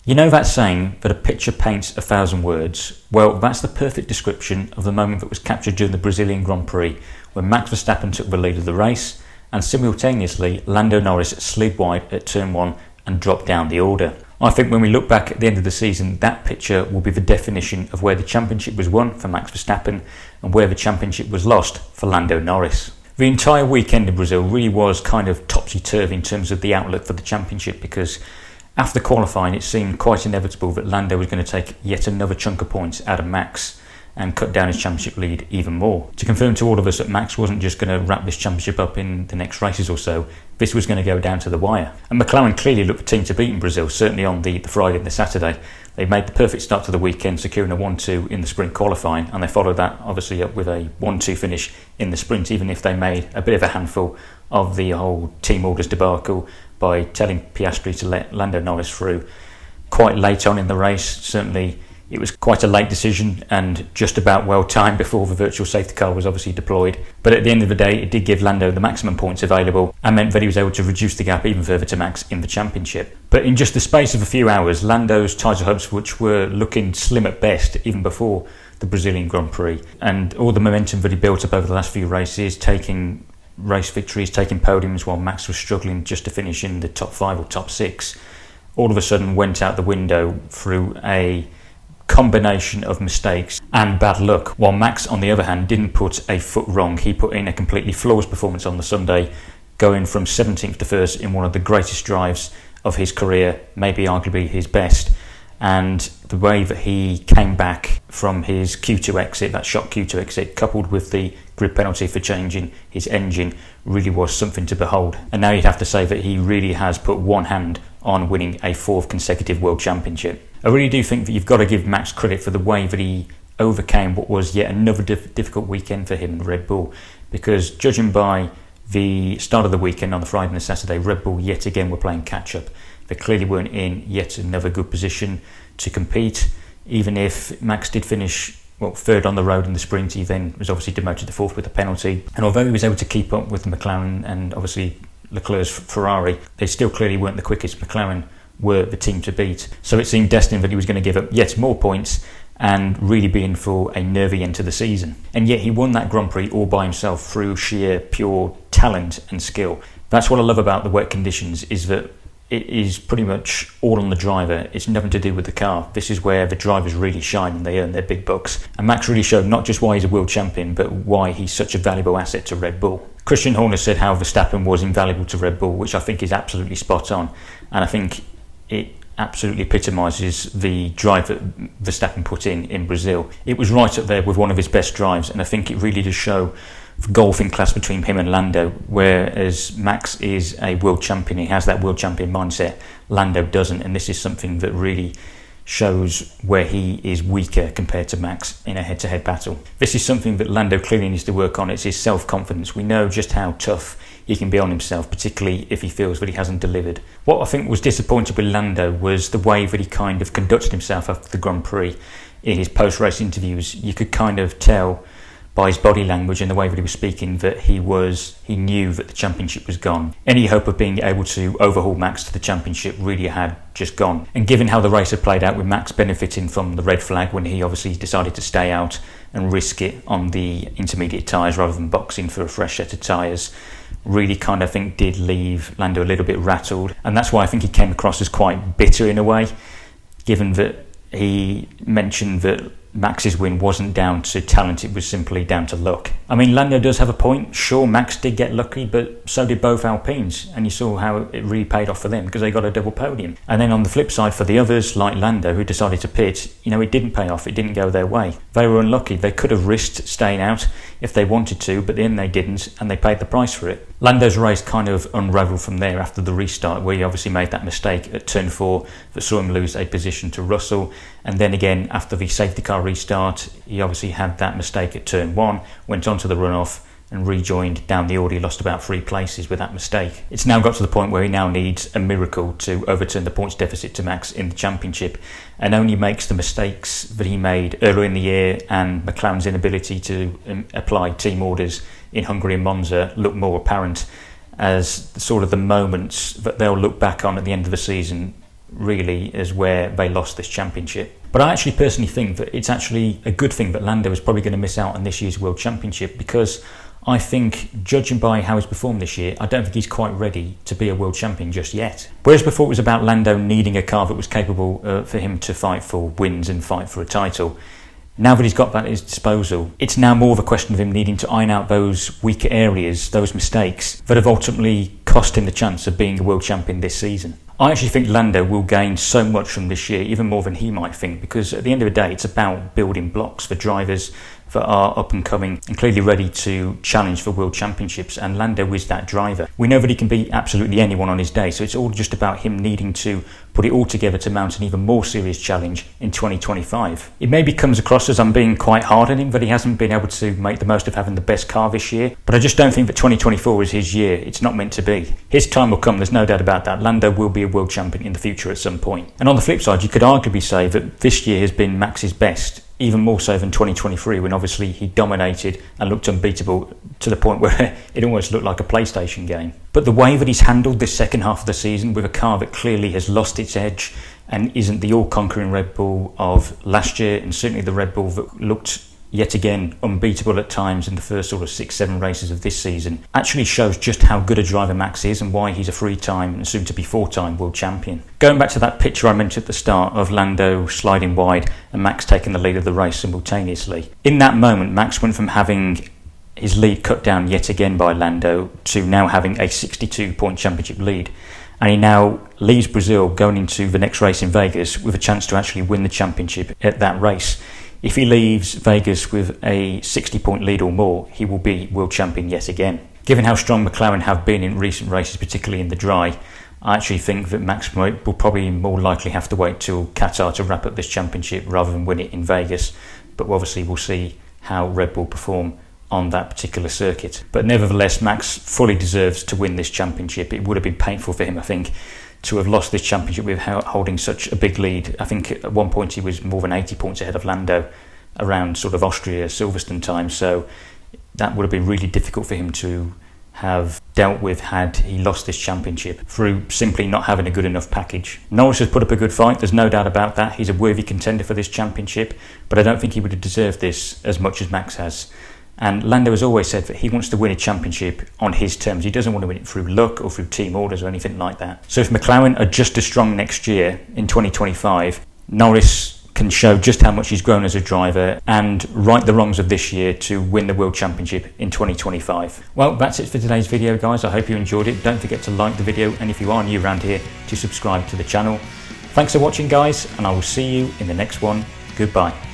You know that saying that a picture paints 1,000 words? Well, that's the perfect description of the moment that was captured during the Brazilian Grand Prix when Max Verstappen took the lead of the race and simultaneously Lando Norris slid wide at turn 1 and dropped down the order. I think when we look back at the end of the season, that picture will be the definition of where the championship was won for Max Verstappen and where the championship was lost for Lando Norris. The entire weekend in Brazil really was kind of topsy-turvy in terms of the outlook for the championship, because after qualifying it seemed quite inevitable that Lando was going to take yet another chunk of points out of Max and cut down his championship lead even more. To confirm to all of us that Max wasn't just going to wrap this championship up in the next races or so, this was going to go down to the wire. And McLaren clearly looked the team to beat in Brazil, certainly on the Friday and the Saturday. They made the perfect start to the weekend, securing a 1-2 in the sprint qualifying, and they followed that obviously up with a 1-2 finish in the sprint, even if they made a bit of a handful of the whole team orders debacle by telling Piastri to let Lando Norris through quite late on in the race. Certainly it was quite a late decision and just about well timed before the virtual safety car was obviously deployed. But at the end of the day, it did give Lando the maximum points available and meant that he was able to reduce the gap even further to Max in the championship. But in just the space of a few hours, Lando's title hopes, which were looking slim at best even before the Brazilian Grand Prix, and all the momentum that he built up over the last few races, taking race victories, taking podiums while Max was struggling just to finish in the top 5 or top 6, all of a sudden went out the window through a combination of mistakes and bad luck, while Max on the other hand didn't put a foot wrong. He put in a completely flawless performance on the Sunday, going from 17th to 1st in one of the greatest drives of his career, maybe arguably his best. And the way that he came back from his Q2 exit, that shock Q2 exit, coupled with the grid penalty for changing his engine, really was something to behold. And now you'd have to say that he really has put one hand on winning a 4th consecutive World Championship. I really do think that you've got to give Max credit for the way that he overcame what was yet another difficult weekend for him in Red Bull, because judging by the start of the weekend on the Friday and the Saturday, Red Bull yet again were playing catch-up. They clearly weren't in yet another good position to compete. Even if Max did finish third on the road in the sprint, he then was obviously demoted to 4th with a penalty. And although he was able to keep up with the McLaren and obviously Leclerc's Ferrari, they still clearly weren't the quickest. McLaren were the team to beat. So it seemed destined that he was going to give up yet more points and really be in for a nervy end to the season. And yet he won that Grand Prix all by himself through sheer pure talent and skill. That's what I love about the wet conditions, is that it is pretty much all on the driver. It's nothing to do with the car. This is where the drivers really shine and they earn their big bucks. And Max really showed not just why he's a world champion, but why he's such a valuable asset to Red Bull. Christian Horner said how Verstappen was invaluable to Red Bull, which I think is absolutely spot on. And I think it absolutely epitomises the drive that Verstappen put in Brazil. It was right up there with one of his best drives, and I think it really does show the golfing class between him and Lando, whereas Max is a world champion, he has that world champion mindset, Lando doesn't, and this is something that really shows where he is weaker compared to Max in a head-to-head battle. This is something that Lando clearly needs to work on. It's his self-confidence. We know just how tough he can be on himself, particularly if he feels that he hasn't delivered. What I think was disappointing with Lando was the way that he kind of conducted himself after the Grand Prix. In his post-race interviews, you could kind of tell by his body language and the way that he was speaking that he knew that the championship was gone. Any hope of being able to overhaul Max to the championship really had just gone. And given how the race had played out, with Max benefiting from the red flag when he obviously decided to stay out and risk it on the intermediate tyres rather than boxing for a fresh set of tyres, really kind of think did leave Lando a little bit rattled. And that's why I think he came across as quite bitter in a way, given that he mentioned that Max's win wasn't down to talent, it was simply down to luck. I mean, Lando does have a point. Sure, Max did get lucky, but so did both Alpines, and you saw how it really paid off for them because they got a double podium. And then on the flip side, for the others, like Lando, who decided to pit, it didn't pay off, it didn't go their way. They were unlucky. They could have risked staying out if they wanted to, but then they didn't, and they paid the price for it. Lando's race kind of unravelled from there after the restart, where he obviously made that mistake at turn 4 that saw him lose a position to Russell, and then again after the safety car restart, he obviously had that mistake at turn 1, went on to the runoff and rejoined down the order. He lost about 3 places with that mistake. It's now got to the point where he now needs a miracle to overturn the points deficit to Max in the championship, and only makes the mistakes that he made earlier in the year and McLaren's inability to apply team orders in Hungary and Monza look more apparent as sort of the moments that they'll look back on at the end of the season really as where they lost this championship. But I actually personally think that it's actually a good thing that Lando is probably going to miss out on this year's World Championship, because I think, judging by how he's performed this year, I don't think he's quite ready to be a world champion just yet. Whereas before it was about Lando needing a car that was capable for him to fight for wins and fight for a title, now that he's got that at his disposal, it's now more of a question of him needing to iron out those weaker areas, those mistakes that have ultimately cost him the chance of being a world champion this season. I actually think Lando will gain so much from this year, even more than he might think, because at the end of the day, it's about building blocks for drivers that are up and coming and clearly ready to challenge for world championships, and Lando is that driver. We know that he can beat absolutely anyone on his day, so it's all just about him needing to put it all together to mount an even more serious challenge in 2025. It maybe comes across as I'm being quite hard on him that he hasn't been able to make the most of having the best car this year, but I just don't think that 2024 is his year. It's not meant to be. His time will come, there's no doubt about that. Lando will be a world champion in the future at some point. And on the flip side, you could arguably say that this year has been Max's best, even more so than 2023, when obviously he dominated and looked unbeatable to the point where it almost looked like a PlayStation game. But the way that he's handled this second half of the season with a car that clearly has lost its edge and isn't the all-conquering Red Bull of last year, and certainly the Red Bull that looked yet again unbeatable at times in the first sort of 6-7 races of this season, actually shows just how good a driver Max is and why he's a 3-time and soon to be 4-time world champion. Going back to that picture I mentioned at the start of Lando sliding wide and Max taking the lead of the race simultaneously, in that moment Max went from having his lead cut down yet again by Lando to now having a 62-point championship lead, and he now leaves Brazil going into the next race in Vegas with a chance to actually win the championship at that race. If he leaves Vegas with a 60-point lead or more, he will be world champion yet again. Given how strong McLaren have been in recent races, particularly in the dry, I actually think that Max will probably more likely have to wait till Qatar to wrap up this championship rather than win it in Vegas. But obviously we'll see how Red Bull perform on that particular circuit. But nevertheless, Max fully deserves to win this championship. It would have been painful for him, I think, to have lost this championship with holding such a big lead. I think at one point he was more than 80 points ahead of Lando around sort of Austria, Silverstone time, so that would have been really difficult for him to have dealt with had he lost this championship through simply not having a good enough package. Norris has put up a good fight, there's no doubt about that. He's a worthy contender for this championship, but I don't think he would have deserved this as much as Max has. And Lando has always said that he wants to win a championship on his terms. He doesn't want to win it through luck or through team orders or anything like that. So if McLaren are just as strong next year in 2025, Norris can show just how much he's grown as a driver and right the wrongs of this year to win the World Championship in 2025. Well, that's it for today's video, guys. I hope you enjoyed it. Don't forget to like the video, and if you are new around here, to subscribe to the channel. Thanks for watching, guys, and I will see you in the next one. Goodbye.